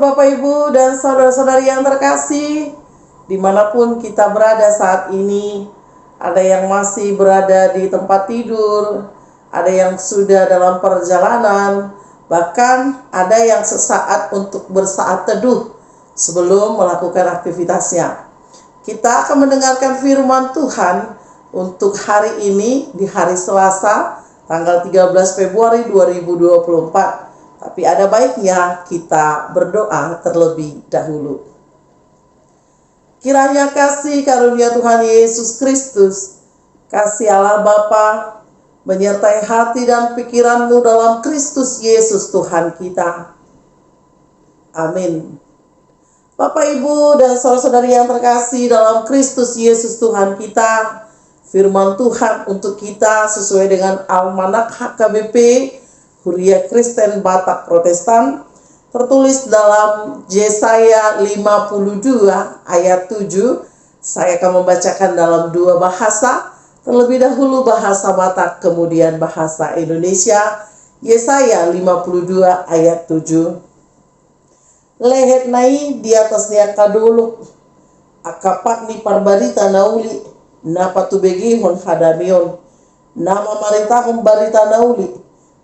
Bapak Ibu dan saudara-saudari yang terkasih, dimanapun kita berada saat ini, ada yang masih berada di tempat tidur, ada yang sudah dalam perjalanan, bahkan ada yang sesaat untuk bersaat teduh sebelum melakukan aktivitasnya. Kita akan mendengarkan firman Tuhan untuk hari ini di hari Selasa, tanggal 13 Februari 2024. Tapi ada baiknya kita berdoa terlebih dahulu. Kiranya kasih karunia Tuhan Yesus Kristus, kasih Allah Bapa, menyertai hati dan pikiranmu dalam Kristus Yesus Tuhan kita. Amin. Bapak, Ibu, dan saudara-saudari yang terkasih dalam Kristus Yesus Tuhan kita, firman Tuhan untuk kita sesuai dengan Almanak HKBP Huria Kristen Batak Protestan, tertulis dalam Yesaya 52 ayat 7. Saya akan membacakan dalam dua bahasa, terlebih dahulu bahasa Batak, kemudian bahasa Indonesia. Yesaya 52 ayat 7. Lehet nai di atasnya kaduluk, akapak ni parbarita nauli, napa tubegihon hadamion, nama maritahon barita nauli,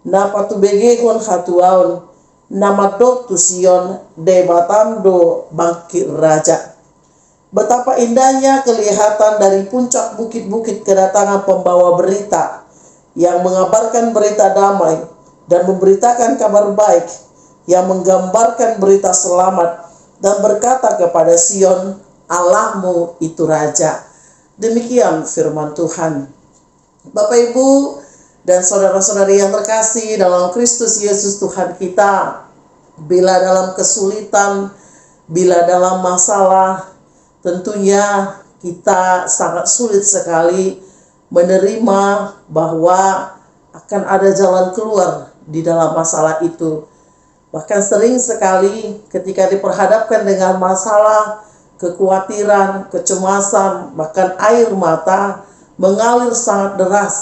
napa tubegihon hatuaon, nama dok tusion debatan do bangkit raja. Betapa indahnya kelihatan dari puncak bukit-bukit kedatangan pembawa berita yang mengabarkan berita damai dan memberitakan kabar baik, yang menggambarkan berita selamat dan berkata kepada Sion, Allahmu itu Raja. Demikian firman Tuhan. Bapak, Ibu, dan saudara-saudari yang terkasih dalam Kristus Yesus Tuhan kita, bila dalam kesulitan, bila dalam masalah, tentunya kita sangat sulit sekali menerima bahwa akan ada jalan keluar di dalam masalah itu. Bahkan sering sekali ketika diperhadapkan dengan masalah, kekhawatiran, kecemasan, bahkan air mata mengalir sangat deras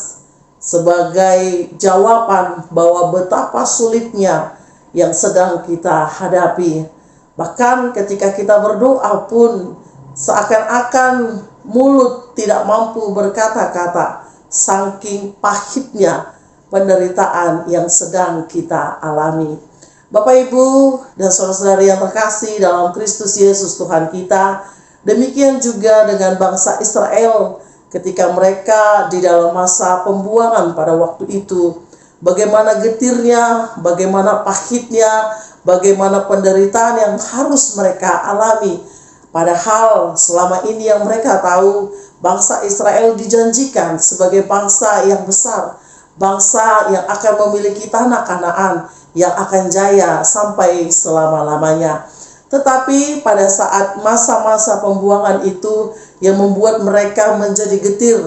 sebagai jawaban bahwa betapa sulitnya yang sedang kita hadapi. Bahkan ketika kita berdoa pun seakan-akan mulut tidak mampu berkata-kata, saking pahitnya penderitaan yang sedang kita alami. Bapak, Ibu, dan saudara-saudari yang terkasih dalam Kristus Yesus Tuhan kita, demikian juga dengan bangsa Israel ketika mereka di dalam masa pembuangan pada waktu itu. Bagaimana getirnya, bagaimana pahitnya, bagaimana penderitaan yang harus mereka alami. Padahal selama ini yang mereka tahu, bangsa Israel dijanjikan sebagai bangsa yang besar, bangsa yang akan memiliki tanah Kanaan, yang akan jaya sampai selama-lamanya. Tetapi pada saat masa-masa pembuangan itu yang membuat mereka menjadi getir,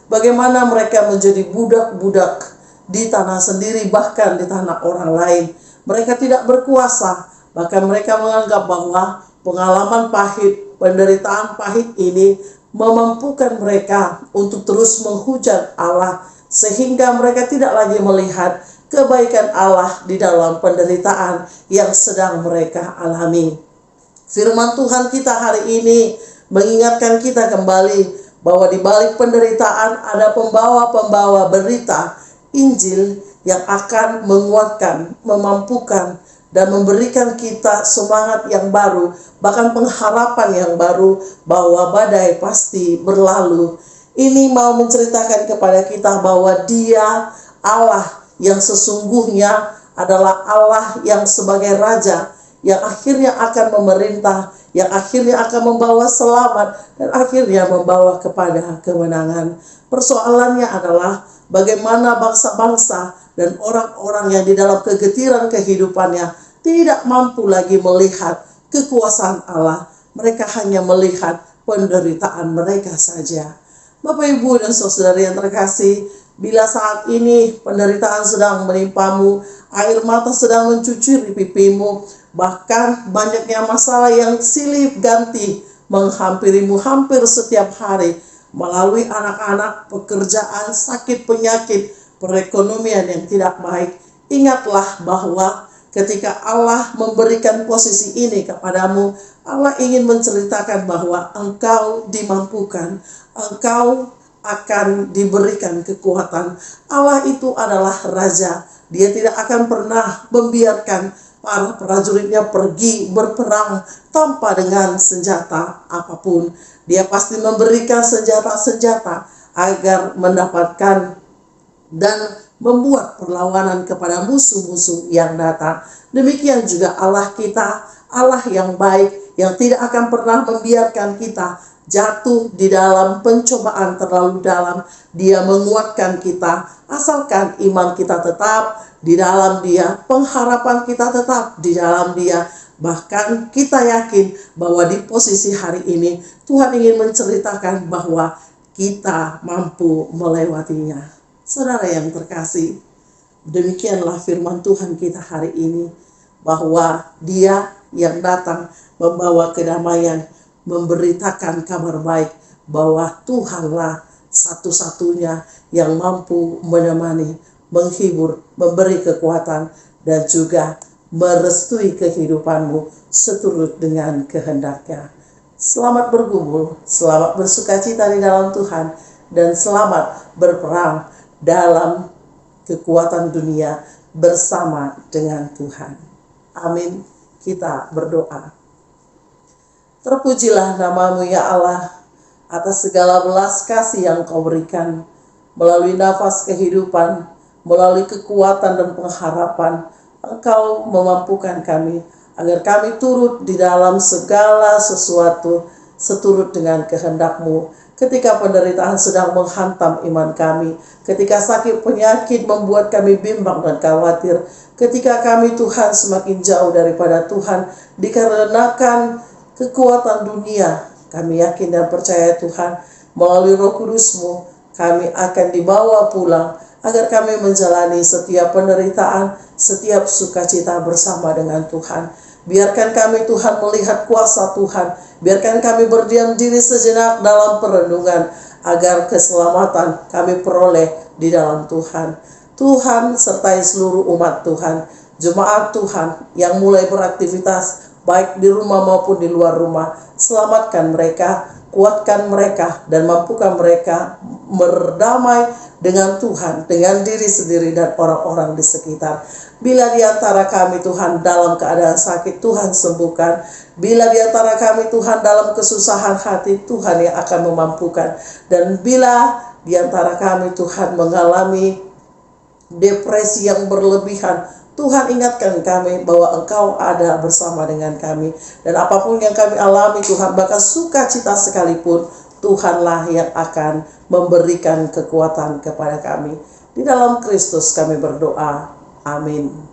bagaimana mereka menjadi budak-budak di tanah sendiri, bahkan di tanah orang lain. Mereka tidak berkuasa, bahkan mereka menganggap bahwa pengalaman pahit, penderitaan pahit ini memampukan mereka untuk terus menghujat Allah, sehingga mereka tidak lagi melihat kebaikan Allah di dalam penderitaan yang sedang mereka alami. Firman Tuhan kita hari ini mengingatkan kita kembali bahwa di balik penderitaan ada pembawa-pembawa berita Injil yang akan menguatkan, memampukan, dan memberikan kita semangat yang baru, bahkan pengharapan yang baru bahwa badai pasti berlalu. Ini mau menceritakan kepada kita bahwa Dia Allah yang sesungguhnya adalah Allah yang sebagai Raja, yang akhirnya akan memerintah, yang akhirnya akan membawa selamat, dan akhirnya membawa kepada kemenangan. Persoalannya adalah bagaimana bangsa-bangsa dan orang-orang yang di dalam kegetiran kehidupannya tidak mampu lagi melihat kekuasaan Allah. Mereka hanya melihat penderitaan mereka saja. Bapak, Ibu, dan saudara yang terkasih, bila saat ini penderitaan sedang menimpamu, air mata sedang mencucuri pipimu, bahkan banyaknya masalah yang silih ganti menghampirimu hampir setiap hari, melalui anak-anak, pekerjaan, sakit, penyakit, perekonomian yang tidak baik, ingatlah bahwa Ketika Allah memberikan posisi ini kepadamu, Allah ingin menceritakan bahwa engkau dimampukan, engkau akan diberikan kekuatan. Allah itu adalah Raja. Dia tidak akan pernah membiarkan para prajuritnya pergi berperang tanpa dengan senjata apapun. Dia pasti memberikan senjata-senjata agar mendapatkan dan membuat perlawanan kepada musuh-musuh yang datang. Demikian juga Allah kita, Allah yang baik, yang tidak akan pernah membiarkan kita jatuh di dalam pencobaan terlalu dalam. Dia menguatkan kita, asalkan iman kita tetap di dalam Dia, pengharapan kita tetap di dalam Dia. Bahkan kita yakin bahwa di posisi hari ini, Tuhan ingin menceritakan bahwa kita mampu melewatinya. Saudara yang terkasih, demikianlah firman Tuhan kita hari ini, bahwa Dia yang datang membawa kedamaian, memberitakan kabar baik bahwa Tuhanlah satu-satunya yang mampu menemani, menghibur, memberi kekuatan, dan juga merestui kehidupanmu seturut dengan kehendak-Nya. Selamat bergumul, selamat bersukacita di dalam Tuhan, dan selamat berperang dalam kekuatan dunia bersama dengan Tuhan. Amin. Kita berdoa. Terpujilah nama-Mu ya Allah, atas segala belas kasih yang Kau berikan, melalui nafas kehidupan, melalui kekuatan dan pengharapan. Engkau memampukan kami, agar kami turut di dalam segala sesuatu, seturut dengan kehendak-Mu. Ketika penderitaan sedang menghantam iman kami, ketika sakit penyakit membuat kami bimbang dan khawatir, ketika kami Tuhan semakin jauh daripada Tuhan, dikarenakan kekuatan dunia, kami yakin dan percaya Tuhan, melalui Roh Kudus-Mu, kami akan dibawa pulang, agar kami menjalani setiap penderitaan, setiap sukacita bersama dengan Tuhan. Biarkan kami Tuhan melihat kuasa Tuhan. Biarkan kami berdiam diri sejenak dalam perenungan, agar keselamatan kami peroleh di dalam Tuhan. Tuhan sertai seluruh umat Tuhan, jemaat Tuhan yang mulai beraktivitas baik di rumah maupun di luar rumah. Selamatkan mereka, kuatkan mereka, dan mampukan mereka berdamai dengan Tuhan, dengan diri sendiri dan orang-orang di sekitar. Bila di antara kami Tuhan dalam keadaan sakit, Tuhan sembuhkan. Bila di antara kami Tuhan dalam kesusahan hati, Tuhan yang akan memampukan. Dan bila di antara kami Tuhan mengalami depresi yang berlebihan, Tuhan ingatkan kami bahwa Engkau ada bersama dengan kami. Dan apapun yang kami alami Tuhan, bahkan sukacita sekalipun, Tuhanlah yang akan memberikan kekuatan kepada kami. Di dalam Kristus kami berdoa. Amin.